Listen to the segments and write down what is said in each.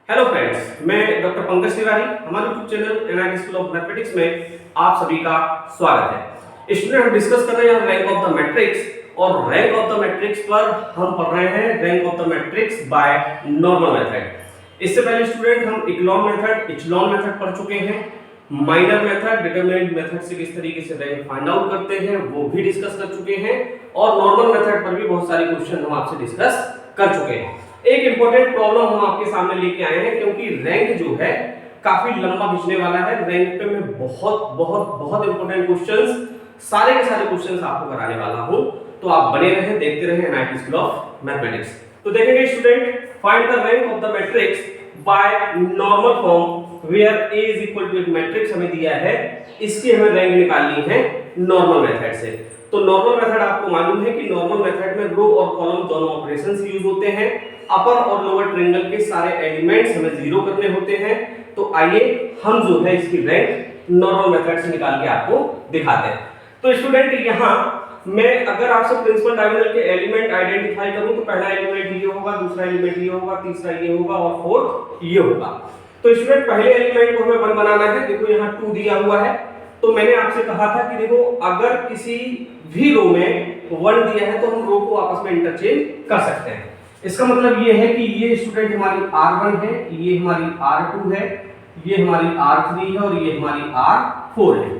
Hello friends, मैं doctor Pankaj Tiwari. हमारे YouTube channel NIT school of mathematics में आप सभी का स्वागत है। स्टूडेंट, हम डिस्कस कर रहे हैं रैंक ऑफ द मैट्रिक्स और रैंक ऑफ द मैट्रिक्स पर हम पढ़ रहे हैं rank of the matrix by normal method. इससे पहले स्टूडेंट हम इक्लोन मेथड, इचेलॉन मेथड पढ़ चुके हैं। माइनर मेथड, डिटरमिनेंट मेथड से किस तरीके से रैंक फाइंड आउट करते हैं वो भी डिस्कस कर चुके हैं और नॉर्मल मेथड पर भी बहुत सारे क्वेश्चन हम आपसे डिस्कस कर चुके हैं। एक इंपॉर्टेंट प्रॉब्लम हम आपके सामने लेके आए हैं क्योंकि रैंक जो है काफी लंबा खींचने वाला है। रैंक पे मैं बहुत बहुत बहुत इंपॉर्टेंट क्वेश्चंस, सारे के सारे क्वेश्चंस आपको कराने वाला हूं, तो आप बने रहें, देखते रहें एनआईटी स्कूल ऑफ मैथमेटिक्स। तो देखेंगे student, find the rank of the matrix by normal form where a is equal to एक मैट्रिक्स हमें दिया है, इसकी हमें रैंक निकालनी है नॉर्मल मेथड से। तो नॉर्मल मेथड आपको मालूम है कि नॉर्मल मेथड में रो और कॉलम दोनों ऑपरेशंस यूज होते हैं। अपर और लोअर ट्रायंगल के सारे एलिमेंट्स हमें जीरो करने होते हैं। तो आइए हम जो है इसकी रैंक नॉर्मल मेथड से निकाल के आपको दिखाते हैं। तो स्टूडेंट, यहां मैं अगर आपसे प्रिंसिपल डायगोनल के एलिमेंट आइडेंटिफाई करूं तो पहला एलिमेंट ये होगा, दूसरा एलिमेंट ये होगा, तीसरा ये होगा और फोर्थ ये होगा। तो स्टूडेंट, पहले एलिमेंट को हमें 1 बनाना है। देखो यहां 2 दिया हुआ है, तो मैंने आपसे कहा था कि देखो अगर किसी भी रो में 1 दिया है तो हम रो को आपस में इंटरचेंज कर सकते हैं। इसका मतलब ये है कि ये स्टूडेंट हमारी R1 है, ये हमारी R2 है, ये हमारी R3 है और ये हमारी R4 है।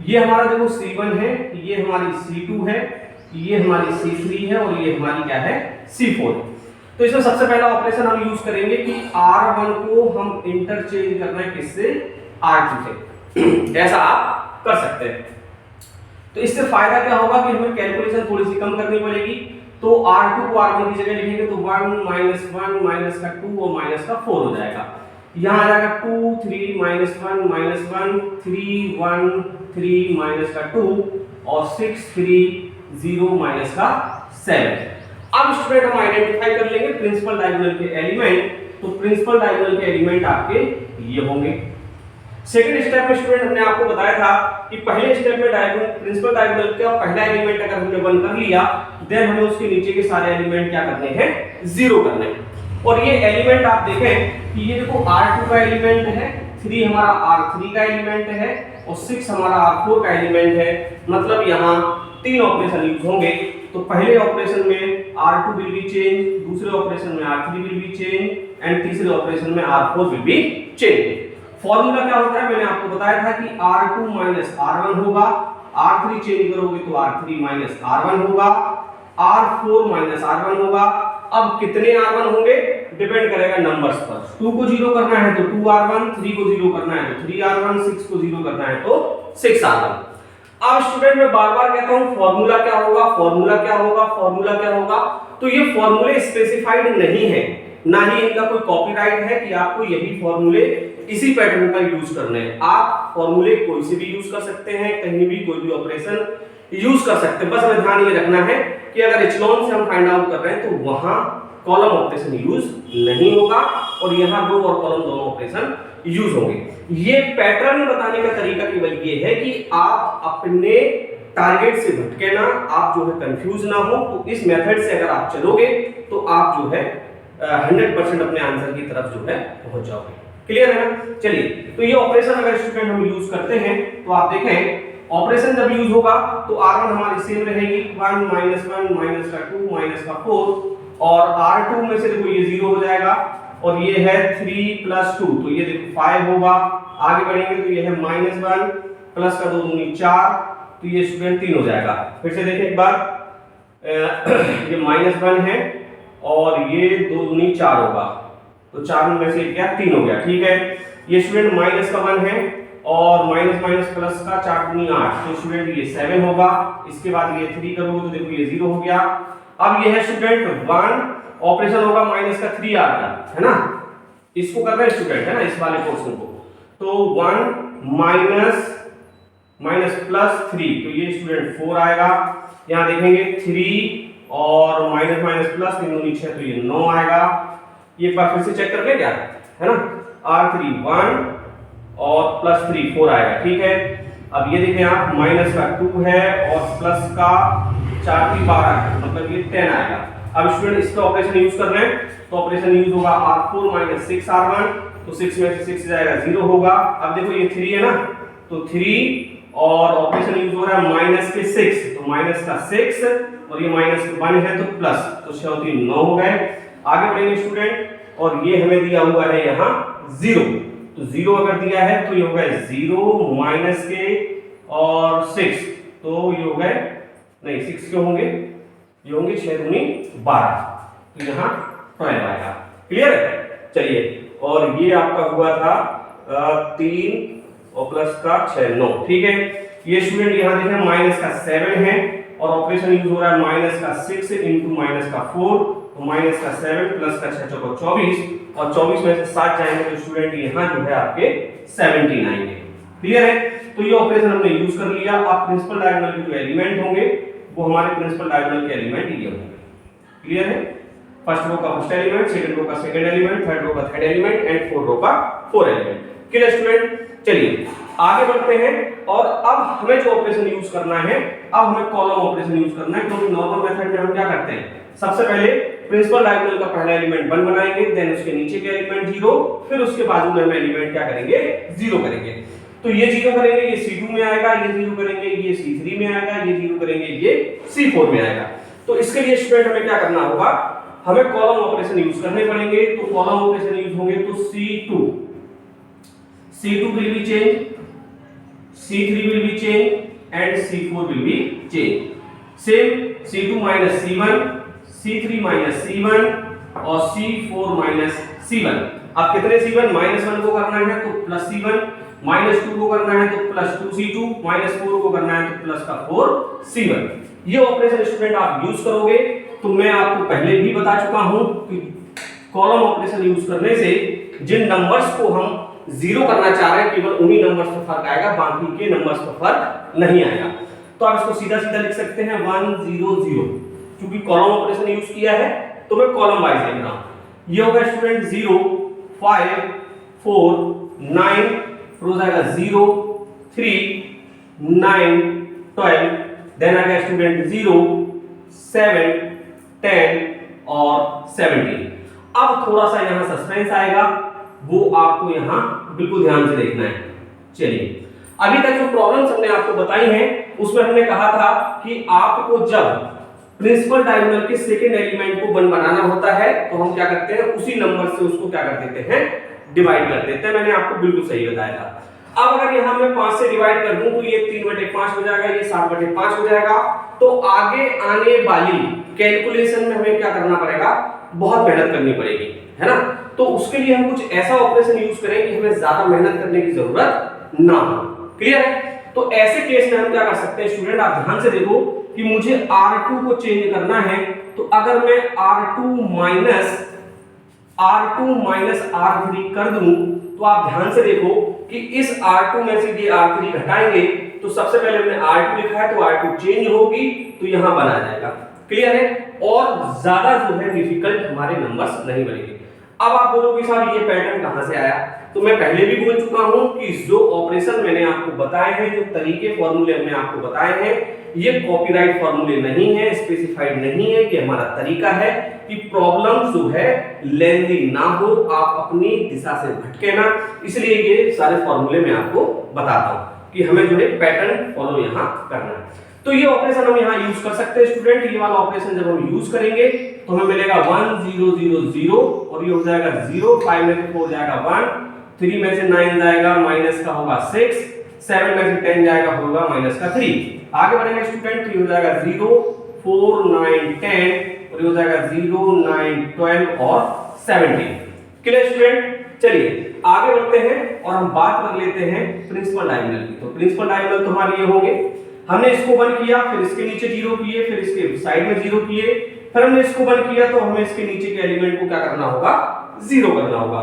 ये हमारा देखो C1 है, ये हमारी C2 है, ये हमारी C3 है और ये हमारी क्या है, C4 है। तो इसमें सबसे पहला ऑपरेशन हम यूज करेंगे कि R1 को हम इंटरचेंज करना है किससे, R2 से। ऐसा आप कर सकते हैं। तो इससे फायदा क्या होगा कि हमें कैलकुलेशन थोड़ी सी कम करनी पड़ेगी। तो R2 को R1 की जगह लिखेंगे तो 1 -1 माइनस का 2 और माइनस का 4 हो जाएगा। यहाँ आ जाएगा 2 3 -1 -1 3 1 3 माइनस का 2 और 6 3 0 माइनस का 7। अब स्टूडेंट हम आइडेंटिफाई कर लेंगे प्रिंसिपल डायगोनल के एलिमेंट। तो प्रिंसिपल डायगोनल के एलिमेंट आपके ये होंगे। सेकंड स्टेप में स्टूडेंट हमने आपको बताया था कि पहले स्टेप में डायगोनल, प्रिंसिपल डायगोनल का पहला एलिमेंट अगर हमने 1 कर लिया, देन हमें उसके नीचे के सारे एलिमेंट क्या करने हैं, 0 करने हैं। और ये एलिमेंट आप देखें कि ये देखो R2 का एलिमेंट है, 3 हमारा R3 का एलिमेंट है और 6 हमारा R4 का एलिमेंट है। मतलब यहाँ 3 ऑपरेशन यूज होंगे। तो पहले ऑपरेशन में R2 विल बी चेंज, दूसरे ऑपरेशन में R3 will be change and तीसरे ऑपरेशन में R4 will be change. Formula क्या होता है, मैंने आपको बताया था कि R2 माइनस R1 होगा, R3 चेंज करोगे तो R3 माइनस R1 होगा, R4 माइनस R1 होगा। अब कितने R1 होंगे डिपेंड करेगा नंबर्स पर। 2 को 0 करना है तो 2R1, 3 को 0 करना है तो 3R1, 6 को 0 करना है तो 6R1। अब स्टूडेंट मैं बार-बार कहता हूं फॉर्मूला क्या होगा, फॉर्मूला क्या होगा, फॉर्मूला क्या होगा। तो ये फॉर्मूले स्पेसिफाइड नहीं है, ना ही इनका कोई कॉपीराइट है कि आपको यही फॉर्मूले इसी पैटर्न का यूज करने हैं। आप फॉर्मूले कोई से भी यूज कर सकते हैं, कहीं भी कोई भी ऑपरेशन यूज कर सकते हैं। बस हमें ध्यान ये रखना है कि अगर इचेलॉन से हम फाइंड आउट कर रहे हैं तो वहां कॉलम ऑपरेशन यूज नहीं होगा और यहां रो और कॉलम दोनों ऑपरेशन यूज होंगे। ये पैटर्न बताने का तरीका केवल ये है कि आप अपने टारगेट से भटके ना, आप जो है कंफ्यूज ना हो। तो इस मेथड से अगर आप चलोगे तो आप जो है 100% अपने आंसर की तरफ जो है पहुंच जाओगे। क्लियर है ना? चलिए, तो ये ऑपरेशन अगर स्टूडेंट हम यूज करते हैं तो आप देखें ऑपरेशन जब यूज होगा तो R1 हमारी सेम रहेगी, 1 -1 माइनस का 2 माइनस का 4 और R2 में से देखो ये 0 हो जाएगा और ये है 3 + 2 तो ये देखो 5 होगा। आगे बढ़ेंगे तो ये है -1 प्लस का 2 दूनी 4 तो ये स्टूडेंट 3 हो जाएगा। फिर से देखें एक बार, ये -1 है और ये 2 दूनी 4 होगा तो 4 में से क्या 3 हो गया। ठीक है, ये स्टूडेंट माइनस का 1 है और माइनस माइनस प्लस का 4 दूनी 8 तो स्टूडेंट ये 7 होगा। इसके बाद ये 3 करोगे तो देखो ये 0 हो गया। अब ये है स्टूडेंट 1 ऑपरेशन होगा माइनस का 3 आ गया, है ना? इसको कर रहे हैं स्टूडेंट, है ना, इस वाले पोर्शन को। तो 1 माइनस प्लस 3 तो ये स्टूडेंट 4 आएगा। यहाँ देखेंगे 3 और माइनस माइनस प्लस 3 दूनी 6 तो ये 9 आएगा। ये एक बार फिर से चेक कर ले क्या है ना, R3 1 और प्लस 3 4 आएगा। ठीक है, अब ये देखें आप माइनस का 2 है और प्लस का 4 3 12 है, मतलब ये 10 आएगा। अब स्टूडेंट इस पे ऑपरेशन यूज कर रहे हैं तो ऑपरेशन यूज होगा r4 - 6r1, तो 6 में से 6 जाएगा 0 होगा। अब देखो ये 3 है ना, तो 3 और ऑपरेशन यूज हो रहा है माइनस के 6, तो माइनस का 6 और ये माइनस का 1 है तो प्लस, तो 6 और 3 9 हो गए। आगे बढ़ेंगे स्टूडेंट, और ये हमें दिया हुआ है यहाँ 0, तो 0 अगर दिया है तो ये हो गए 0 माइनस के और 6, तो ये हो गए नहीं 6 क्यों होंगे, ये होंगे 6 दूनी 12, तो यहाँ 12 आएगा। क्लियर है? चलिए, और ये आपका हुआ था 3 और प्लस का 6 9, ठीक है। ये स्टूडेंट यहाँ देखें माइनस का 7 है और ऑपरेशन यूज हो रहा है माइनस का 6 इंटू माइनस का 4, तो माइनस का 7 प्लस का 6 चौको 24, और 24 में से 7 जाएंगे तो स्टूडेंट यहाँ जो है आपके 17 आएंगे। क्लियर है? तो ये ऑपरेशन हमने यूज कर लिया। आप प्रिंसिपल डायगोनल के जो एलिमेंट होंगे वो हमारे प्रिंसिपल डायगोनल के एलिमेंट ये होंगे। क्लियर है? फर्स्ट रो का फर्स्ट एलिमेंट, सेकंड रो का सेकंड एलिमेंट, थर्ड रो का third element and fourth row का फोर्थ एलिमेंट। Clear student? चलिए आगे बढ़ते हैं, और अब हमें जो ऑपरेशन यूज करना है, अब हमें कॉलम ऑपरेशन यूज करना है, क्योंकि नॉर्मल मेथड में हम क्या करते हैं, सबसे पहले प्रिंसिपल डायगोनल का पहला एलिमेंट 1 बनाएंगे, देन उसके नीचे के एलिमेंट 0, फिर उसके बाजू में हम एलिमेंट क्या करेंगे 0 करेंगे। तो ये 0 करेंगे, ये C2 में आएगा, ये 0 करेंगे, ये C3 में आएगा, ये 0 करेंगे, ये C4 में आएगा। तो इसके लिए स्टूडेंट हमें क्या करना होगा, हमें कॉलम ऑपरेशन यूज करने पड़ेंगे। तो कॉलम ऑपरेशन यूज होंगे तो C2 will be change, C3 will be change and C4 will be change. Same C2 minus C1, C3 minus C1 और C4 minus C1। अब कितने C1 -1 को करना है तो प्लस C1, -2 को करना है तो प्लस 2C2, -4 को करना है तो प्लस का 4C1। ये ऑपरेशन स्टूडेंट आप यूज करोगे। तो मैं आपको पहले भी बता चुका हूं कि कॉलम ऑपरेशन यूज करने से जिन नंबर्स को हम 0 करना चाह रहे हैं केवल उन्हीं नंबर्स पर फर्क आएगा, बाकी के नंबर्स पर फर्क नहीं आएगा। तो आप इसको सीधा सीधा लिख सकते हैं 1 0 0, क्योंकि कॉलम ऑपरेशन यूज किया है तो मैं कॉलम वाइज लिख रहा हूं। ये होगा स्टूडेंट 0 5 4 9, फिर हो जाएगा 0 3 9 12, देन आ गया स्टूडेंट 0 7 10 और 17। अब थोड़ा सा यहां सस्पेंस आएगा, वो आपको यहां बिल्कुल ध्यान से देखना है। चलिए, अभी तक जो प्रॉब्लम्स हमने आपको बताई हैं उसमें हमने कहा था कि आपको जब प्रिंसिपल डायगोनल के सेकंड एलिमेंट को 1 बनाना होता है तो हम क्या करते हैं, उसी नंबर से उसको क्या कर देते हैं, डिवाइड कर देते हैं। मैंने आपको बिल्कुल सही बताया था। अब अगर यहां मैं 5 से डिवाइड कर दूं तो ये 3/5 हो जाएगा, ये 7/5 हो जाएगा। तो आगे आने वाली कैलकुलेशन में हमें क्या करना पड़ेगा, बहुत मेहनत करनी पड़ेगी, है ना। तो उसके लिए हम कुछ ऐसा ऑपरेशन यूज करें कि हमें ज्यादा मेहनत करने की जरूरत ना हो। क्लियर है? तो ऐसे केस में हम क्या कर सकते हैं स्टूडेंट, आप ध्यान से देखो कि मुझे R2 को चेंज करना है। तो अगर मैं R2 माइनस R3 कर दूं तो आप ध्यान से देखो कि इस R2 में से ये R3 घटाएंगे तो सबसे पहले हमने R2 लिखा है तो R2 चेंज होगी तो यहां बना जाएगा। क्लियर है? और ज्यादा जो है डिफिकल्ट हमारे नंबर्स नहीं बनेंगे। अब आप बोलोगे साहब ये पैटर्न कहां से आया, तो मैं पहले भी बोल चुका हूं कि जो ऑपरेशन मैंने आपको बताए हैं, जो तरीके फॉर्मूले हमने आपको बताए हैं, ये कॉपीराइट फॉर्मूले नहीं है, स्पेसिफाइड नहीं है, कि हमारा तरीका है कि प्रॉब्लम जो है लेंथी ना हो, आप अपनी दिशा से भटके ना, इसलिए ये सारे फॉर्मूले मैं आपको बताता हूं कि हमें जो है पैटर्न फॉलो यहां करना है। तो ये ऑपरेशन हम यहां यूज कर सकते हैं स्टूडेंट। ये वाला ऑपरेशन जब हम यूज करेंगे तो हमें मिलेगा 1 0 0 0 और ये हो जाएगा 0, 5 में से 4 जाएगा 1, 3 में से 9 जाएगा, माइनस का होगा 6, 7 में से 10 जाएगा, होगा माइनस का 3। आगे बढ़ेंगे स्टूडेंट, तो ये हो जाएगा 0 4 9 10 और ये हो जाएगा 0 9 12 और 17। Clear student? चलिए आगे बढ़ते हैं और हम बात कर लेते हैं प्रिंसिपल डायगोनल की। तो प्रिंसिपल डायगोनल तो हमारे ये होंगे, हमने इसको 1 किया, फिर इसके नीचे 0 किए, फिर इसके साइड में 0 किए, फिर हमने इसको 1 किया तो हमें इसके नीचे के एलिमेंट को क्या करना होगा, 0 करना होगा।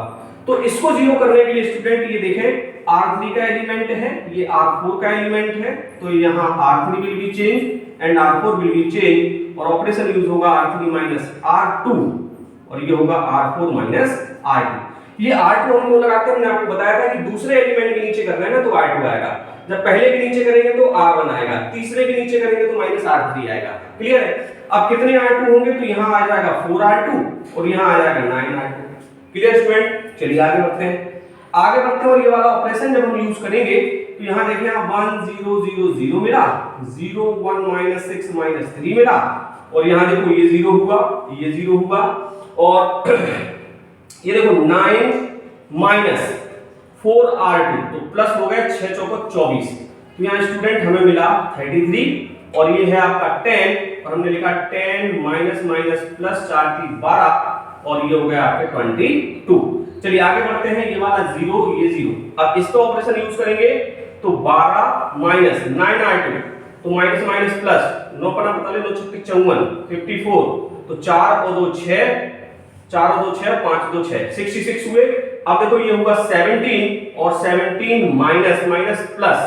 तो इसको 0 करने के लिए स्टूडेंट ये देखें, R3 का एलिमेंट है, ये R4 का एलिमेंट है, तो यहाँ R3 will be change and R4 will be change और ऑपरेशन यूज होगा R3 माइनस R2 और ये होगा R4 माइनस R2। ये R2 हम लोग लगाते हैं, हमने आपको बताया था कि दूसरे एलिमेंट के नीचे कर रहे हैं ना तो R2 आएगा, जब पहले के नीचे करेंगे तो R1 आएगा, तीसरे के नीचे करेंगे तो माइनस R3 आएगा। क्लियर है? अब कितने R2 होंगे, तो यहाँ आ जाएगा 4R2 और यहाँ आ जाएगा 9R2। क्लियर स्टूडेंट, चलिए आगे बढ़ते हैं। आगे बढ़ते हैं और ये वाला ऑपरेशन जब हम यूज करेंगे तो यहाँ देखिए 1 0 0 0 मिला, 0 1 -6 -3 मिला, और यहाँ देखो ये 0 हुआ, ये 0 हुआ, और ये देखो 9 -4R2 तो प्लस हो गया 6 चौको 24। तो यहाँ स्टूडेंट हमें मिला 33 और ये है आपका 10 और हमने लिखा 10 माइनस माइनस प्लस 4 की 12 और ये हो गया आपके 22। चलिए आगे बढ़ते हैं। ये वाला 0 ये 0, अब इसका ऑपरेशन यूज करेंगे तो 12 माइनस 9R2 तो माइनस माइनस प्लस 9 पना बता ले 9 छक्के 54 54 तो 4 और 2 6 4 और 2 6 5 2 6 66 हुए। अब देखो ये होगा 17 और 17 माइनस माइनस प्लस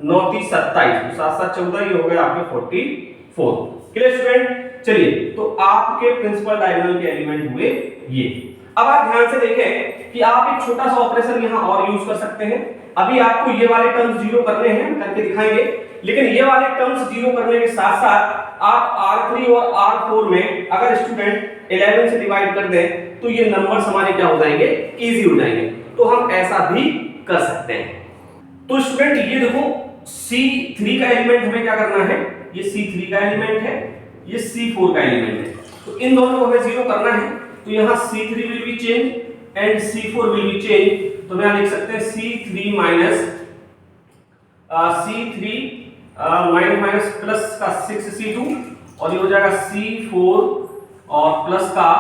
9 3 27 तो 7 7 14 ये हो गया आपके 44। क्लियर स्टूडेंट, चलिए तो आपके प्रिंसिपल डायगोनल के एलिमेंट हुए ये। अब आप ध्यान से देखें कि आप एक छोटा सा ऑपरेशन यहां और यूज कर सकते हैं। अभी आपको ये वाले टर्म्स जीरो करने हैं, करके दिखाएंगे, लेकिन ये वाले टर्म्स जीरो करने के साथ साथ आप R3 और R4 में अगर स्टूडेंट 11 से डिवाइड कर दें तो ये नंबर्स हमारे क्या हो जाएंगे, इजी हो जाएंगे। तो हम ऐसा भी कर सकते हैं। तो स्टूडेंट ये देखो C3 का एलिमेंट हमें क्या करना है, ये C3 का एलिमेंट है, ये C4 का एलिमेंट है, तो इन दोनों को हमें जीरो करना है। तो यहाँ C3 will be change and C4 will be change. तो यहाँ लिख सकते हैं C3 माइनस माइनस प्लस का 6C2 और ये हो जाएगा C4 और प्लस का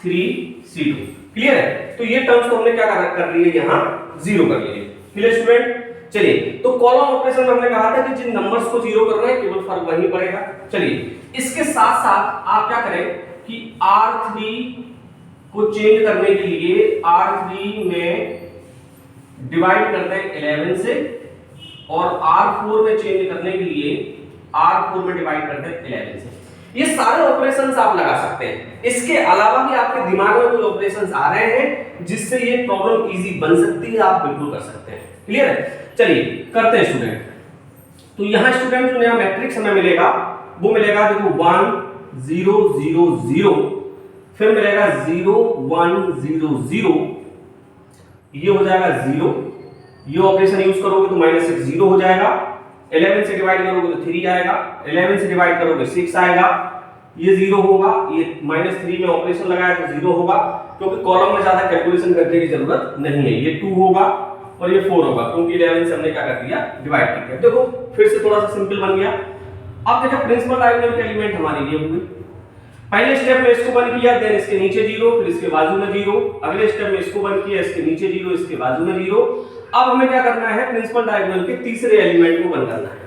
3C2। क्लियर है, तो ये टर्म्स को हमने क्या कर लिए, यहाँ जीरो कर लिए। क्लियर स्टूडेंट, चलिए तो कॉलम ऑपरेशन में हमने कहा था कि जिन नंबर्स को जीरो करना है केवल फर्क वही पड़ेगा। चलिए इसके साथ साथ आप क्या करें कि R3 को चेंज करने के लिए R3 में डिवाइड करते हैं 11 से और R4 में चेंज करने के लिए R4 में डिवाइड करते हैं 11 से। ये सारे ऑपरेशंस आप लगा सकते हैं। इसके अलावा भी आपके दिमाग में कोई ऑपरेशंस आ रहे हैं जिससे ये प्रॉब्लम इजी बन सकती है, आप बिल्कुल कर सकते हैं। क्लियर है, चलिए करते हैं स्टूडेंट। तो यहां स्टूडेंट जो नया मैट्रिक्स हमें मिलेगा वो मिलेगा देखो 1 0 0 0, फिर मिलेगा 0 1 0 0, ये हो जाएगा 0, ये ऑपरेशन यूज करोगे तो -6 0 हो जाएगा, 11 से डिवाइड करोगे तो 3 आएगा, 11 से डिवाइड करोगे 6 आएगा, ये 0 होगा, ये -3 में ऑपरेशन लगाया तो 0 होगा, क्योंकि कॉलम में ज्यादा कैलकुलेशन करने की जरूरत नहीं है। ये 2 होगा और ये 4 होगा, क्योंकि 11 से हमने क्या कर दिया, डिवाइड कर दिया। देखो फिर से थोड़ा सा सिंपल बन गया। अब देखो प्रिंसिपल डायगोनल के एलिमेंट हमारे ये हुए। पहले स्टेप में इसको बन किया, देन इसके नीचे 0, फिर इसके बाजू में 0, अगले स्टेप में इसको बन किया, इसके नीचे 0, इसके बाजू में 0। अब हमें क्या करना है, प्रिंसिपल डायगोनल के तीसरे एलिमेंट को बन करना है।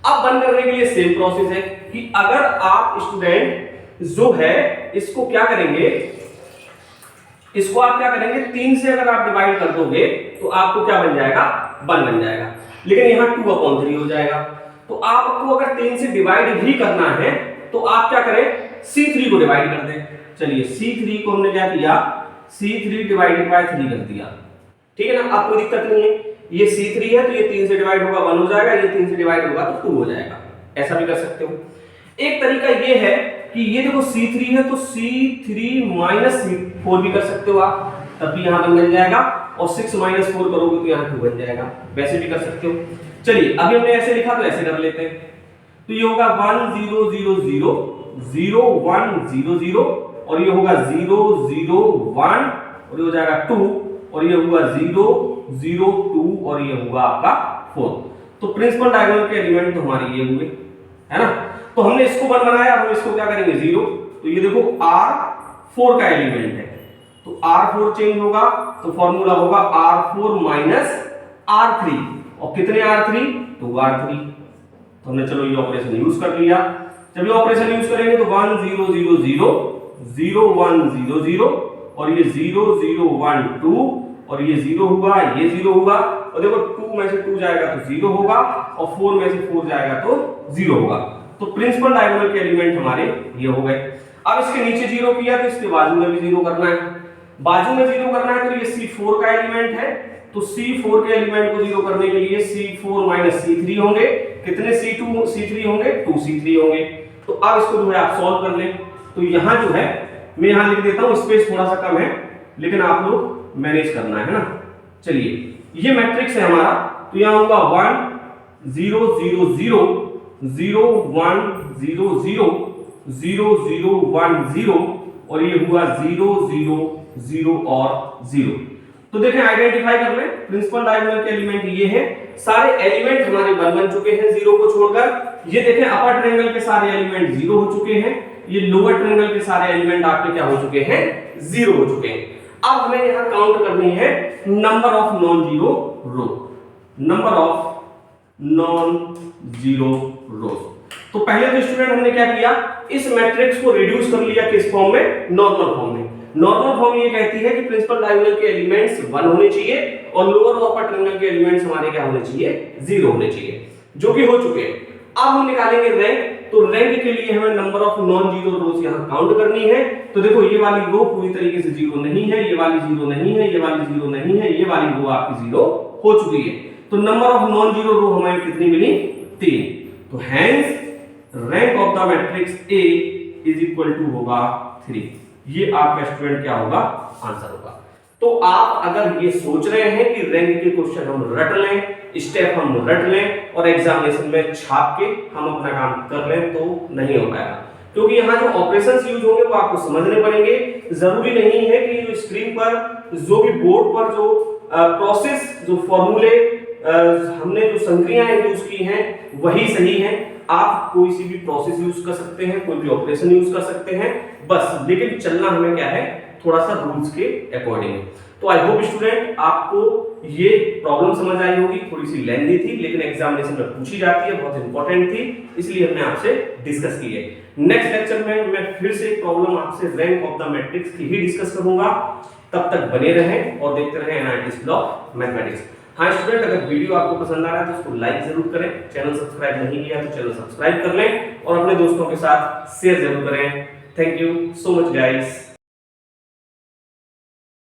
अब बन करने के लिए सेम प्रोसेस है कि अगर आप स्टूडेंट जो है इसको क्या करेंगे, इसको आप क्या करेंगे 3 से अगर आप डिवाइड कर दोगे तो आपको क्या बन जाएगा, 1 बन जाएगा, लेकिन यहाँ 2/3 हो जाएगा। तो आपको अगर 3 से डिवाइड भी करना है तो आप क्या करें, C3 को डिवाइड कर दें। चलिए C3 को हमने क्या किया, C3 डिवाइडेड बाय 3 कर दिया, ठीक है ना, आपको दिक्कत नहीं है। ये C3 है तो ये 3 से डिवाइड होगा 1 हो जाएगा, ये 3 से डिवाइड होगा तो 2 हो जाएगा। ऐसा भी कर सकते हो। एक तरीका ये है कि ये देखो C3 है तो C3 माइनस 4 भी कर सकते हो आप, तब भी यहाँ बन जाएगा, और 6 माइनस 4 करोगे तो यहाँ 2 बन जाएगा, वैसे भी कर सकते हो। चलिए अभी हमने ऐसे लिखा तो ऐसे कर लेते हैं। तो ये होगा 1 0 0 0 0 1 0 0 और ये होगा 0 0 1 और ये हो जाएगा 2 और ये हुआ 0 0 2 और ये हुआ आपका 4। तो प्रिंसिपल डायगोनल के एलिमेंट तो हमारे ये हुए, है ना। तो हमने इसको 1 बनाया, हम इसको क्या करेंगे 0। तो ये देखो R4 का एलिमेंट है, तो R4 चेंज होगा तो फॉर्मूला होगा R4 माइनस R3, और कितने R3, 2 R3। तो हमने चलो ये ऑपरेशन यूज कर लिया। जब ये ऑपरेशन यूज करेंगे तो 1 0 0 0 0 1 0 0 और ये 0 0 1 2 और ये 0 हुआ, ये 0 हुआ, और देखो 2 में से 2 जाएगा तो 0 होगा और 4 में से 4 जाएगा तो 0 होगा। तो प्रिंसिपल डायगोनल के एलिमेंट हमारे ये हो गए। अब इसके नीचे 0 किया तो इसके बाजू में भी 0 करना है, बाजू में 0 करना है तो ये C4 का एलिमेंट है, तो C4 के एलिमेंट को 0 करने के लिए C4 माइनस C3 होंगे, कितने C3 होंगे, 2 C3 होंगे। तो अब इसको जो है आप सॉल्व कर लें। तो यहाँ जो है मैं यहाँ लिख देता हूँ, स्पेस थोड़ा सा कम है लेकिन आप लोग मैनेज करना है ना। चलिए ये मैट्रिक्स है हमारा, तो यहाँ होगा 1 0 0 0 0 1 0 0 0 0 1 0 और ये हुआ 0 0 0 और 0। तो देखें आइडेंटिफाई कर लें, प्रिंसिपल डायगोनल के एलिमेंट ये हैं, सारे एलिमेंट हमारे बन चुके हैं 0 को छोड़कर। ये देखें अपर ट्रायंगल के सारे एलिमेंट 0 हो चुके हैं, ये लोअर ट्रायंगल के सारे एलिमेंट आपके क्या हो चुके हैं, 0 हो चुके हैं। अब हमें यहां काउंट करनी है number of non zero row, number of non zero rows. तो पहले तो स्टूडेंट हमने क्या किया, इस मैट्रिक्स को रिड्यूस कर लिया किस फॉर्म में, नॉर्मल फॉर्म में। नॉर्मल फॉर्म ये कहती है कि प्रिंसिपल डायगोनल के एलिमेंट्स 1 होने चाहिए और लोअर और अपर ट्रायंगल के एलिमेंट्स हमारे क्या होने चाहिए, 0 होने चाहिए, जो कि हो चुके हैं। अब हम निकालेंगे रैंक, तो रैंक के लिए हमें नंबर ऑफ नॉन जीरो रोज यहां काउंट करनी है। तो देखो ये वाली रो पूरी तरीके से 0 नहीं है, ये वाली 0 नहीं है, ये वाली 0 नहीं है, ये वाली रो आपकी 0 हो चुकी है। तो number of non zero row हमें कितनी मिली, 3। तो hence rank of the matrix A is equal to होगा 3। ये आपका स्टूडेंट क्या होगा, आंसर होगा। तो आप अगर ये सोच रहे हैं कि रैंक के क्वेश्चन हम रट लें, स्टेप हम रट लें और एग्जामिनेशन में छाप के हम अपना काम कर लें, तो नहीं हो पाएगा, क्योंकि यहाँ जो ऑपरेशंस यूज होंगे वो आपको समझने पड़ेंगे। जरूरी नहीं है कि जो स्क्रीन पर जो भी बोर्ड पर जो प्रोसेस, जो फॉर्मूले हमने जो संक्रियाएं यूज की हैं वही सही हैं। आप कोई सी भी प्रोसेस यूज कर सकते हैं, कोई भी ऑपरेशन यूज कर सकते हैं, बस लेकिन चलना हमें क्या है, थोड़ा सा रूल्स के अकॉर्डिंग। तो आई होप स्टूडेंट आपको ये प्रॉब्लम समझ आई होगी, थोड़ी सी लेंथी थी लेकिन एग्जामिनेशन में पूछी जाती है, बहुत इंपॉर्टेंट थी, इसलिए हमने आपसे डिस्कस की है। नेक्स्ट लेक्चर में मैं फिर से एक प्रॉब्लम आपसे रैंक ऑफ द मैट्रिक्स की ही डिस्कस करूंगा। तब तक बने रहें और देखते रहें एनआईटी स्कूल ऑफ मैथमेटिक्स। हाँ स्टूडेंट, अगर वीडियो आपको पसंद आ रहा है तो उसको लाइक जरूर करें, चैनल सब्सक्राइब नहीं किया तो चैनल सब्सक्राइब कर लें और अपने दोस्तों के साथ शेयर जरूर करें। Thank you so much guys.